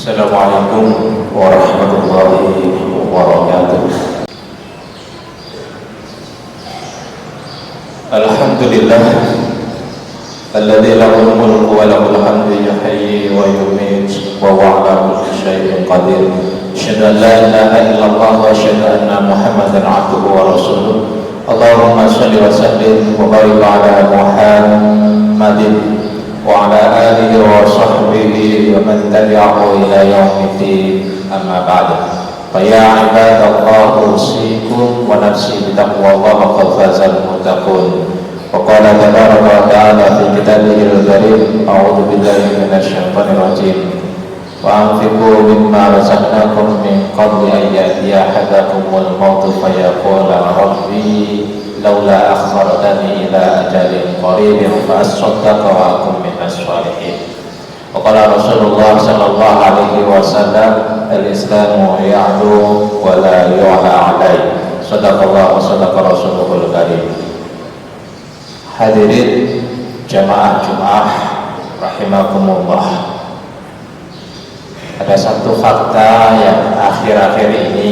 Assalamualaikum warahmatullahi wabarakatuh. Alhamdulillah alladzi lahul mulku wa lahul hamdu yuhyi wa yumiit wa huwa ala kulli syai'in qadir. Asyhadu an la ilaha illallah wa asyhadu anna Muhammadan abduhu wa rasuluh. Allahumma shalli wa sallim wa barik ala Muhammadin wa ala alihi wa sahbihi wa man tabi'ahu ila yaumiddin, amma ba'du. Fa ya ibadallah, usikum wa nafsi bi taqwallah, qad fazal muttaqun. Wa qala tabaraka wa ta'ala fi kitabihil karim, a'udzu billahi minasy syaithanir rajim. Wa anfiqu mimma razaqnakum min qabli an ya'tiya ahadakumul mautu fa yaqula rabbi laula akhartani ila ajalin qaribin fa asaddaqa wa akun minas shalihin. Wa qala Rasulullah sallallahu alaihi wasallam, al-islamu ya'lu wa la yu'la alaihi. Shadaqallah wa shadaqa Rasulul karim. Hadirin jamaah Jumat rahimakumullah. Ada satu fakta yang akhir-akhir ini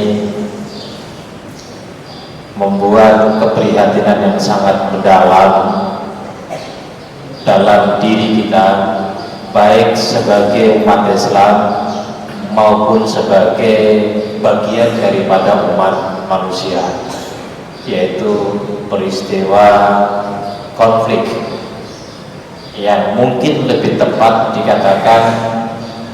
membuat keprihatinan yang sangat mendalam dalam diri kita, baik sebagai umat Islam maupun sebagai bagian daripada umat manusia, yaitu peristiwa konflik yang mungkin lebih tepat dikatakan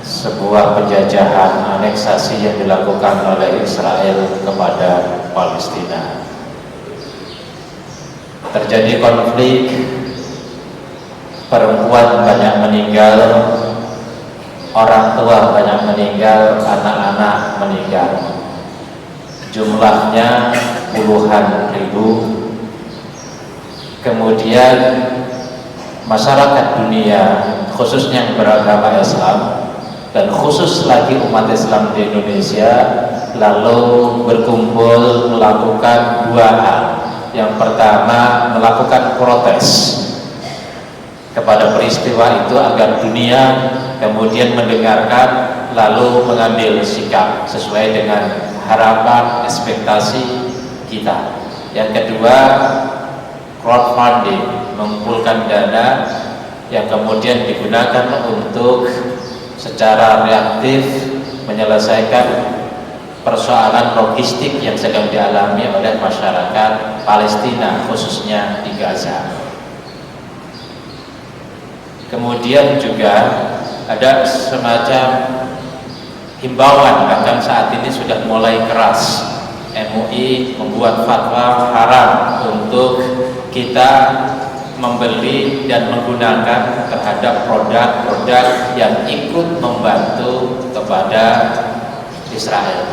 sebuah penjajahan aneksasi yang dilakukan oleh Israel kepada Palestina. Terjadi konflik, perempuan banyak meninggal, orang tua banyak meninggal, anak-anak meninggal. Jumlahnya puluhan ribu. Kemudian masyarakat dunia, khususnya yang beragama Islam dan khusus lagi umat Islam di Indonesia, lalu berkumpul melakukan dua hal. Yang pertama, melakukan protes kepada peristiwa itu agar dunia kemudian mendengarkan lalu mengambil sikap sesuai dengan harapan ekspektasi kita. Yang kedua, crowdfunding, mengumpulkan dana yang kemudian digunakan untuk secara reaktif menyelesaikan persoalan logistik yang sedang dialami oleh masyarakat Palestina, khususnya di Gaza. Kemudian juga ada semacam himbauan, bahkan saat ini sudah mulai keras. MUI membuat fatwa haram untuk kita membeli dan menggunakan terhadap produk-produk yang ikut membantu kepada Israel.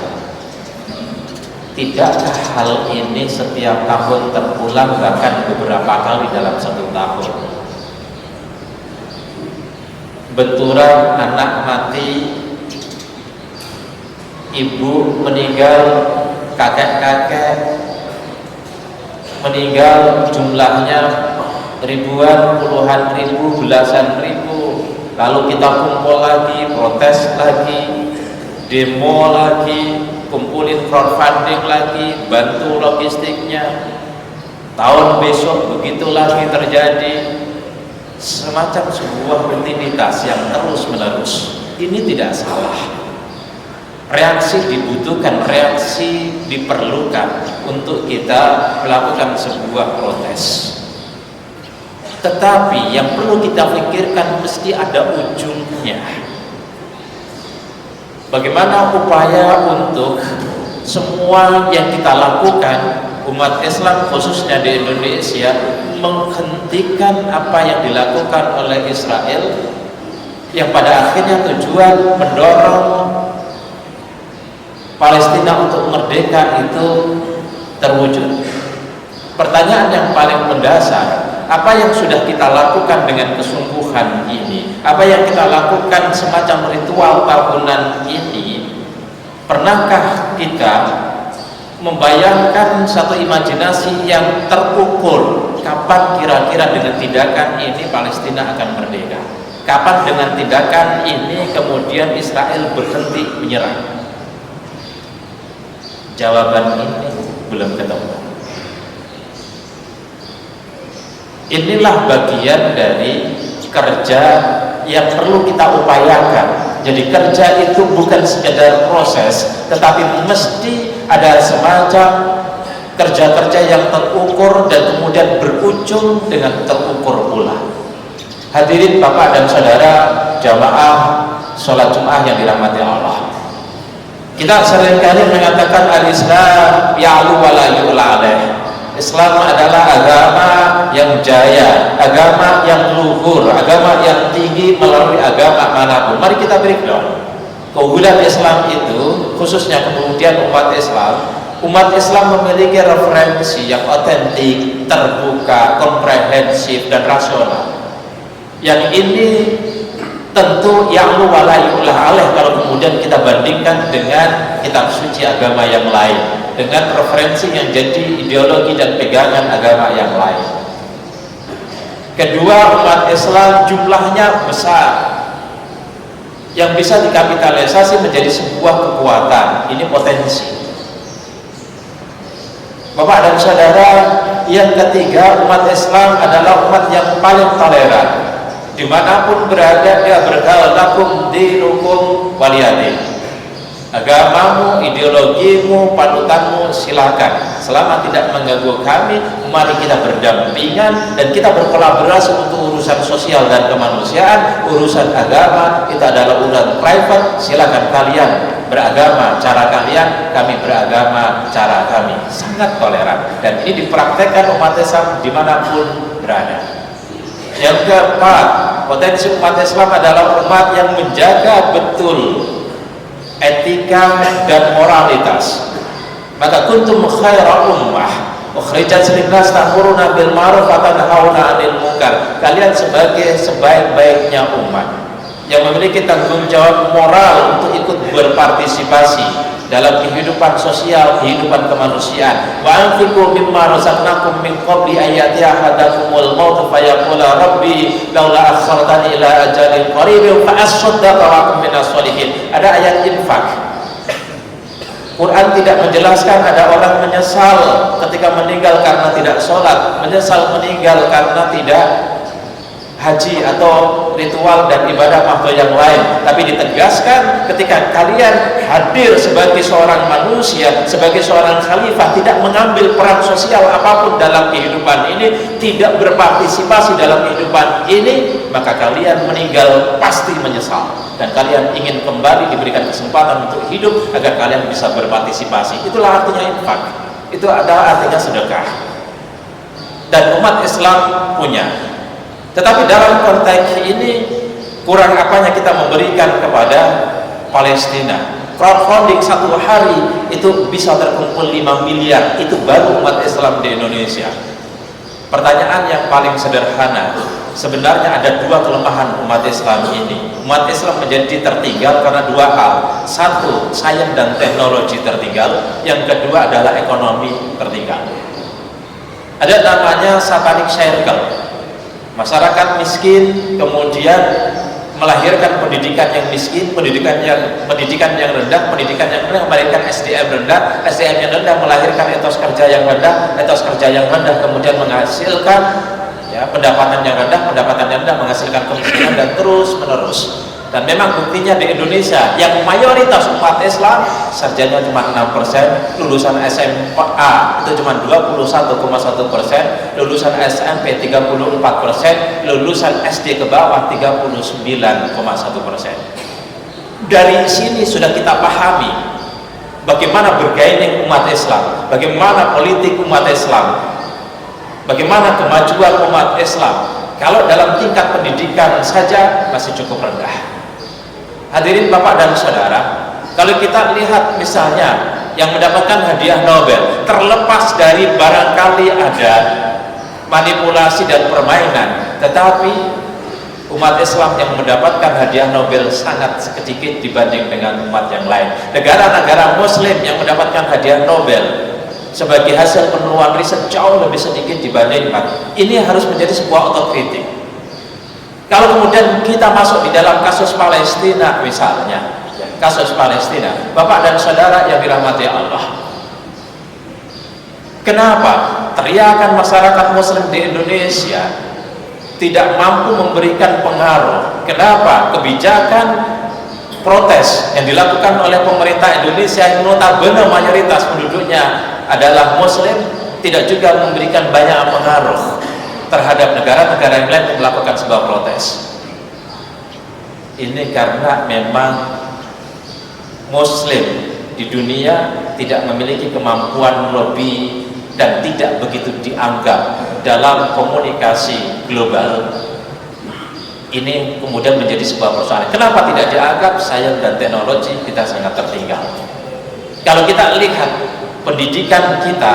Tidakkah hal ini setiap tahun terulang, bahkan beberapa kali dalam satu tahun? Benturan anak mati, ibu meninggal, kakek-kakek meninggal, jumlahnya ribuan, puluhan ribu, belasan ribu. Lalu kita kumpul lagi, protes lagi, demo lagi, kumpulin crowdfunding lagi, bantu logistiknya. Tahun besok begitu lagi terjadi, semacam sebuah rutinitas yang terus menerus. Ini tidak salah. Reaksi dibutuhkan, reaksi diperlukan untuk kita melakukan sebuah protes. Tetapi yang perlu kita pikirkan mesti ada ujungnya. Bagaimana upaya untuk semua yang kita lakukan, umat Islam khususnya di Indonesia, menghentikan apa yang dilakukan oleh Israel, yang pada akhirnya tujuan mendorong Palestina untuk merdeka itu terwujud. Pertanyaan yang paling mendasar, apa yang sudah kita lakukan dengan kesungguhan ini, apa yang kita lakukan semacam ritual tahunan ini, pernahkah kita membayangkan satu imajinasi yang terukur kapan kira-kira dengan tindakan ini Palestina akan merdeka? Kapan dengan tindakan ini kemudian Israel berhenti menyerang? Jawaban ini belum ketemu. Inilah bagian dari kerja yang perlu kita upayakan. Jadi kerja itu bukan sekedar proses, tetapi mesti ada semacam kerja-kerja yang terukur dan kemudian berujung dengan terukur pula. Hadirin Bapak dan Saudara jamaah sholat Jumat yang dirahmati Allah, kita seringkali mengatakan al-Islam ya'lu wa la yu'la alaih. Islam adalah agama yang jaya, agama yang luhur, agama yang tinggi melalui agama manapun. Mari kita breakdown. Keunggulan Islam itu, khususnya kemudian umat Islam memiliki referensi yang otentik, terbuka, komprehensif, dan rasional. Yang ini tentu ya'lu wa la yu'la alaih kalau kemudian kita bandingkan dengan kitab suci agama yang lain, dengan referensi yang jadi ideologi dan pegangan agama yang lain. Kedua, umat Islam jumlahnya besar yang bisa dikapitalisasi menjadi sebuah kekuatan. Ini potensi. Bapak dan Saudara, yang ketiga, umat Islam adalah umat yang paling toleran. Dimanapun berada dia bergaul, lakum dinukum waliyadin. Agamamu, ideologimu, panutanmu silakan, selama tidak mengganggu kami. Mari kita berdampingan dan kita berkolaborasi untuk urusan sosial dan kemanusiaan. Urusan agama kita adalah urusan private. Silakan kalian beragama cara kalian, kami beragama cara kami. Sangat toleran dan ini dipraktekkan umat Islam dimanapun berada. Yang keempat, potensi umat Islam adalah umat yang menjaga betul etika dan moralitas. Maka kuntum khaira ummah ukhrijat linnas ta'muruna bil ma'ruf wa tanhauna 'anil munkar. Kalian sebagai sebaik-baiknya umat yang memiliki tanggung jawab moral untuk ikut berpartisipasi dalam kehidupan sosial, kehidupan kemanusiaan. Wa anfiqu mimma razaqnakum min qabli ayati ahadakumul maut fa yaqula rabbi laula akhartani ila ajalin qaribin fa asaddaqa wa akum minas sholihin. Ada ayat infak. Quran tidak menjelaskan ada orang menyesal ketika meninggal karena tidak sholat, menyesal meninggal karena tidak haji atau ritual dan ibadah makhluk yang lain, tapi ditegaskan ketika kalian hadir sebagai seorang manusia, sebagai seorang khalifah, tidak mengambil peran sosial apapun dalam kehidupan ini, tidak berpartisipasi dalam kehidupan ini, maka kalian meninggal pasti menyesal dan kalian ingin kembali diberikan kesempatan untuk hidup agar kalian bisa berpartisipasi. Itulah artinya infak, itu adalah artinya sedekah, dan umat Islam punya. Tetapi dalam konteks ini kurang apanya kita memberikan kepada Palestina. Crowdfunding satu hari itu bisa terkumpul 5 miliar, itu baru umat Islam di Indonesia. Pertanyaan yang paling sederhana, sebenarnya ada dua kelemahan umat Islam ini. Umat Islam menjadi tertinggal karena dua hal. Satu, sains dan teknologi tertinggal. Yang kedua adalah ekonomi tertinggal. Ada namanya satanic circle. Masyarakat miskin kemudian melahirkan pendidikan yang miskin, pendidikan yang rendah, pendidikan yang rendah melahirkan SDM rendah, SDM yang rendah melahirkan etos kerja yang rendah, etos kerja yang rendah kemudian menghasilkan pendapatan yang rendah, pendapatan yang rendah menghasilkan kemiskinan dan terus menerus. Dan memang buktinya di Indonesia yang mayoritas umat Islam sarjana cuma 6%, lulusan SMA itu cuma 21,1%, lulusan SMP 34%, lulusan SD ke bawah 39,1%. Dari sini sudah kita pahami bagaimana bergaining umat Islam, bagaimana politik umat Islam, bagaimana kemajuan umat Islam kalau dalam tingkat pendidikan saja masih cukup rendah. Hadirin Bapak dan Saudara, kalau kita lihat misalnya yang mendapatkan hadiah Nobel, terlepas dari barangkali ada manipulasi dan permainan, tetapi umat Islam yang mendapatkan hadiah Nobel sangat sedikit dibanding dengan umat yang lain. Negara-negara Muslim yang mendapatkan hadiah Nobel sebagai hasil penemuan riset jauh lebih sedikit dibandingkan. Ini harus menjadi sebuah otokritik. Kalau kemudian kita masuk di dalam kasus Palestina misalnya, kasus Palestina, Bapak dan Saudara yang dirahmati Allah, kenapa teriakan masyarakat Muslim di Indonesia tidak mampu memberikan pengaruh? Kenapa kebijakan protes yang dilakukan oleh pemerintah Indonesia yang notabene mayoritas penduduknya adalah Muslim tidak juga memberikan banyak pengaruh terhadap negara-negara yang lain untuk melakukan sebuah protes? Ini karena memang Muslim di dunia tidak memiliki kemampuan lobby dan tidak begitu dianggap dalam komunikasi global. Ini kemudian menjadi sebuah persoalan. Kenapa tidak dianggap? Sains dan teknologi kita sangat tertinggal. Kalau kita lihat pendidikan kita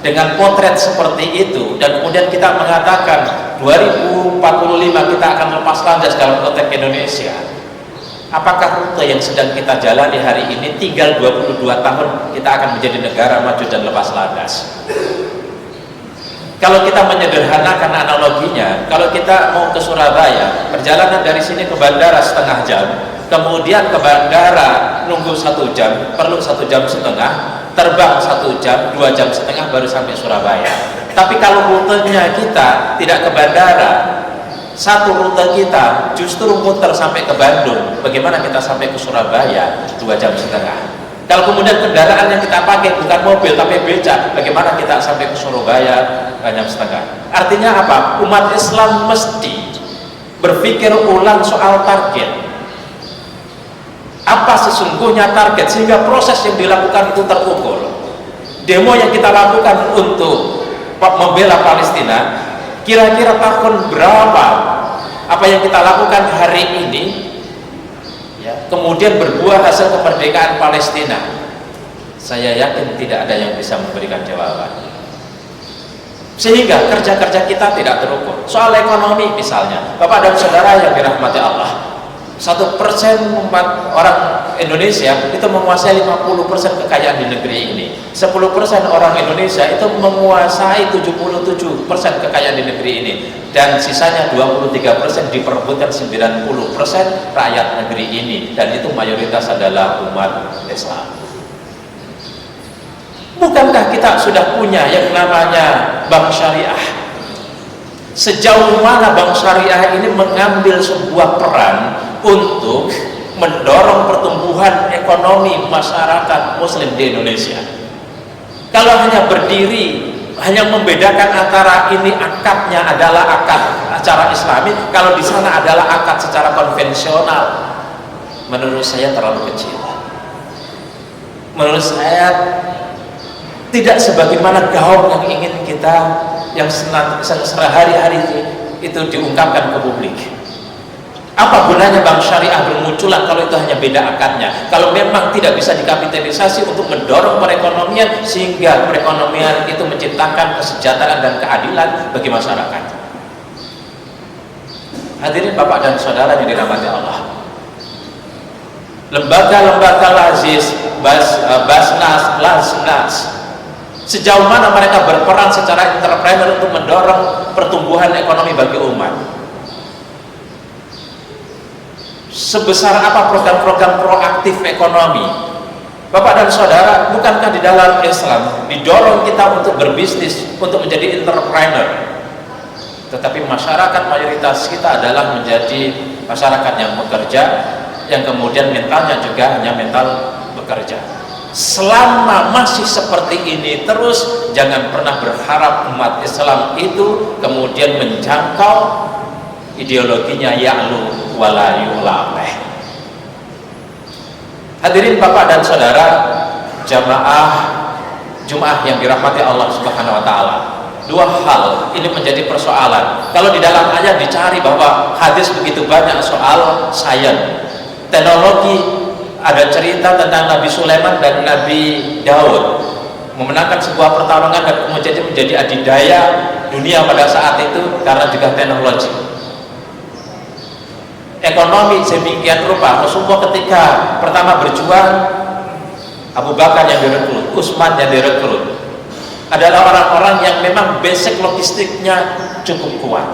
dengan potret seperti itu, dan kemudian kita mengatakan 2045 kita akan lepas landas dalam konteks Indonesia, apakah rute yang sedang kita jalani hari ini tinggal 22 tahun kita akan menjadi negara maju dan lepas landas? Kalau kita menyederhanakan analoginya, kalau kita mau ke Surabaya, perjalanan dari sini ke bandara setengah jam, kemudian ke bandara nunggu 1 jam, perlu 1 jam setengah, terbang 1 jam, 2 jam setengah baru sampai Surabaya. Tapi kalau rutenya kita tidak ke bandara, satu rute kita justru muter sampai ke Bandung, bagaimana kita sampai ke Surabaya 2 jam setengah? Kalau kemudian kendaraan yang kita pakai bukan mobil tapi beca, bagaimana kita sampai ke Surabaya 2 jam setengah? Artinya apa? Umat Islam mesti berpikir ulang soal target. Apa sesungguhnya target sehingga proses yang dilakukan itu terukur. Demo yang kita lakukan untuk membela Palestina, kira-kira tahun berapa apa yang kita lakukan hari ini kemudian berbuah hasil kemerdekaan Palestina? Saya yakin tidak ada yang bisa memberikan jawaban. Sehingga kerja-kerja kita tidak terukur. Soal ekonomi misalnya, Bapak dan Saudara yang dirahmati Allah, 1% umat orang Indonesia itu menguasai 50% kekayaan di negeri ini. 10% orang Indonesia itu menguasai 77% kekayaan di negeri ini, dan sisanya 23% diperebutkan 90% rakyat negeri ini, dan itu mayoritas adalah umat Islam. Bukankah kita sudah punya yang namanya bank syariah? Sejauh mana bank syariah ini mengambil sebuah peran untuk mendorong pertumbuhan ekonomi masyarakat Muslim di Indonesia? Kalau hanya berdiri, hanya membedakan antara ini akadnya adalah akad secara Islami, kalau di sana adalah akad secara konvensional, menurut saya terlalu kecil. Menurut saya tidak sebagaimana gaung yang ingin kita, yang sehari-hari itu diungkapkan ke publik. Apa gunanya bank syariah bermunculan kalau itu hanya beda akadnya? Kalau memang tidak bisa dikapitalisasi untuk mendorong perekonomian sehingga perekonomian itu menciptakan kesejahteraan dan keadilan bagi masyarakat. Hadirin Bapak dan Saudara yang dirahmati Allah, lembaga-lembaga lazis, Basnas, Lasnas, sejauh mana mereka berperan secara entrepreneur untuk mendorong pertumbuhan ekonomi bagi umat? Sebesar apa program-program proaktif ekonomi? Bapak dan Saudara, bukankah di dalam Islam didorong kita untuk berbisnis, untuk menjadi entrepreneur? Tetapi masyarakat mayoritas kita adalah menjadi masyarakat yang bekerja, yang kemudian mentalnya juga hanya mental bekerja. Selama masih seperti ini terus, jangan pernah berharap umat Islam itu kemudian menjangkau ideologinya ya'lu wala yu'lameh. Hadirin Bapak dan Saudara, jamaah Jumat yang dirahmati Allah Subhanahu wa taala, dua hal ini menjadi persoalan. Kalau di dalam ayat dicari bahwa hadis begitu banyak soal sains, teknologi, ada cerita tentang Nabi Sulaiman dan Nabi Daud memenangkan sebuah pertarungan dan kemudian menjadi adidaya dunia pada saat itu karena juga teknologi. Ekonomi sedemikian rupa, Rasulullah ketika pertama berjuang, Abu Bakar yang direkrut, Utsman yang direkrut, adalah orang-orang yang memang basic logistiknya cukup kuat.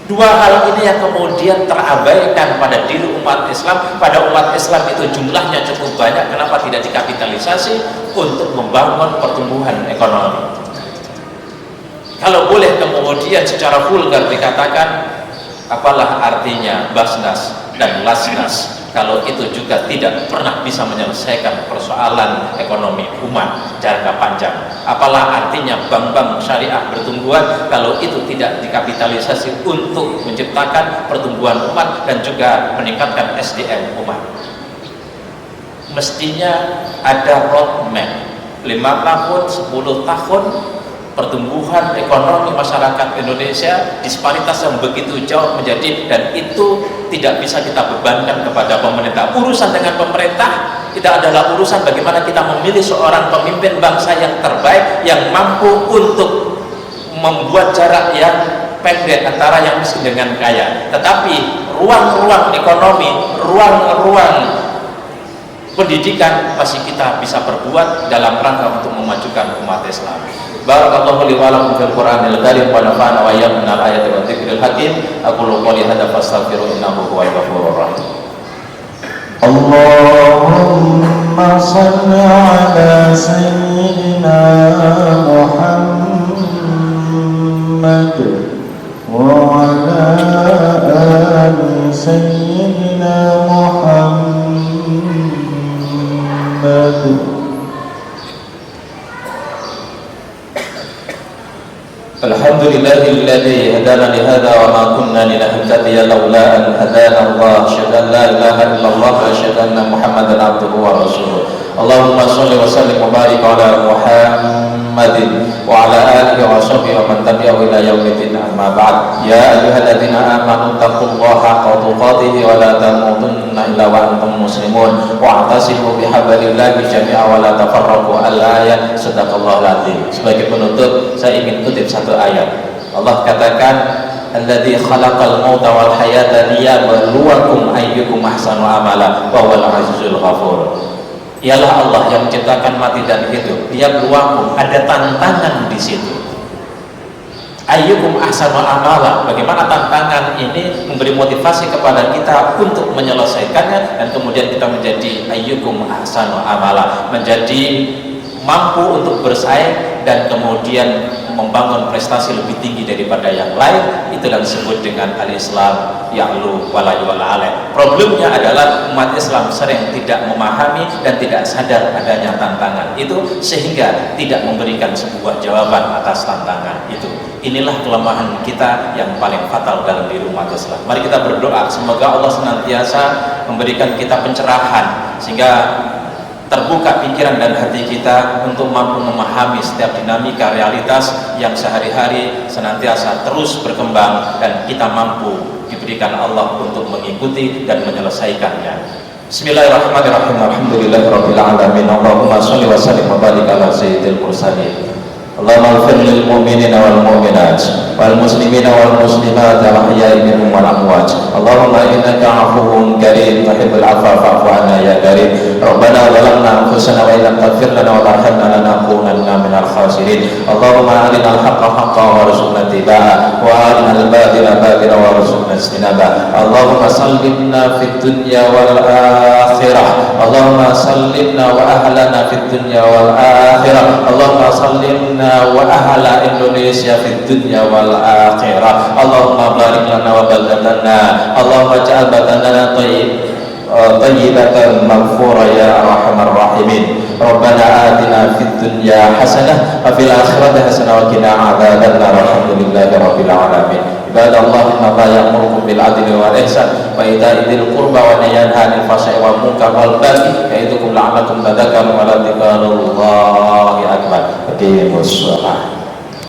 Dua hal ini yang kemudian terabaikan pada diri umat Islam. Pada umat Islam itu jumlahnya cukup banyak, kenapa tidak dikapitalisasi untuk membangun pertumbuhan ekonomi? Kalau boleh kemudian secara vulgar dikatakan, apalah artinya Basnas dan Lasnas kalau itu juga tidak pernah bisa menyelesaikan persoalan ekonomi umat jangka panjang? Apalah artinya bank-bank syariah bertumbuhan kalau itu tidak dikapitalisasi untuk menciptakan pertumbuhan umat dan juga meningkatkan SDM umat? Mestinya ada roadmap 5 tahun, 10 tahun pertumbuhan ekonomi masyarakat Indonesia, disparitas yang begitu jauh menjadi, dan itu tidak bisa kita bebankan kepada pemerintah. Urusan dengan pemerintah tidak adalah urusan bagaimana kita memilih seorang pemimpin bangsa yang terbaik, yang mampu untuk membuat jarak yang pendek antara yang miskin dengan kaya, tetapi ruang-ruang ekonomi, ruang-ruang pendidikan masih kita bisa perbuat dalam rangka untuk memajukan umat Islam. Barakallahu li wa lakum fil Qur'anil karim wa nafa'ana wa iyyakum minal ayati wa dzikril hakim. Aqulu qouli hadza fastaghfiru innahu huwal ghafurur rahim. Allahumma shalli ala sayyidina Muhammad wa ala ali sayyidina Muhammad. Alhamdulillahilladzi hadana li hadza wa ma kunna linahtadiya laula an hadana Allah. Asyhadu an la ilaha illallah wa asyhadu anna Muhammadan abduhu wa rasuluh. Allahumma shalli wa sallim wa barik ala Muhammadin wa ala alihi wa sahbihi wa man tabi'ahu ila yaumiddin. Amma ba'd. Ya ayyuhalladzina amanu taqullaha haqqa tuqatih wa la tamutunna illa wa antum muslimun wa i'tasimu bihablillahi jami'an wa la tafarraqu. Al-ayat. Sadaqallahul adzim. Sebagai penutup saya ingin kutip satu ayat. Allah katakan, alladzi khalaqal mauta wal hayata liyabluwakum ayyukum ahsanu amala wa huwal azizul ghafur. Ialah Allah yang menciptakan mati dan hidup. Liyabluwakum, ada tantangan di situ. Ayyukum ahsanu amala, bagaimana tantangan ini memberi motivasi kepada kita untuk menyelesaikannya, dan kemudian kita menjadi ayyukum ahsanu amala, menjadi mampu untuk bersaing dan kemudian membangun prestasi lebih tinggi daripada yang lain. Itu yang disebut dengan al-Islam ya'lu wala yu'la alaih. Problemnya adalah umat Islam sering tidak memahami dan tidak sadar adanya tantangan itu, sehingga tidak memberikan sebuah jawaban atas tantangan itu. Inilah kelemahan kita yang paling fatal dalam diri umat Islam. Mari kita berdoa semoga Allah senantiasa memberikan kita pencerahan sehingga terbuka pikiran dan hati kita untuk mampu memahami setiap dinamika realitas yang sehari-hari senantiasa terus berkembang, dan kita mampu diberikan Allah untuk mengikuti dan menyelesaikannya. Bismillahirrahmanirrahim. Alhamdulillahirabbil alamin. Allahumma shalli wa sallim wa barik ala sayyidil mursalin. Allahumma ighfir lil mu'minina wal mu'minat wal muslimina wal muslimat al ahya'i minhum wal amwat. Allahumma innaka 'afuwwun karim tuhibbul 'afwa fa'fu 'anna ya karim. Rabbana zalamna anfusana wa illam taghfir lana wa tarhamna lanakunanna minal khasirin. Allahumma arinal haqqa haqqan warzuqna ittiba'ah wa arinal batila batilan warzuqna ijtinabah. Allahumma sallimna fid dunya wal akhirah. Allahumma sallimna wa ahlana fid dunya wal akhirah. Allahumma sallimna wa ahla Indonesia fid dunya wal akhirah. Allahumma barik lana wa balladana. Allahumma ja'al badanana tayyibatan maghfura ya arhamar rahimin. Rabbana atina fid dunya hasanah wa fil akhirati hasanah wa qina adzabannar. Alhamdulillahi rabbil alamin. Ibadallah, inna Allaha ya'murukum bil adli wal ihsan wa ita'i dzil qurba wa yanha 'anil fahsya'i wal munkar wal baghi ya'idukum la'allakum tadhakkarun wa la dzikrullahi akbar. Aqimus shalah.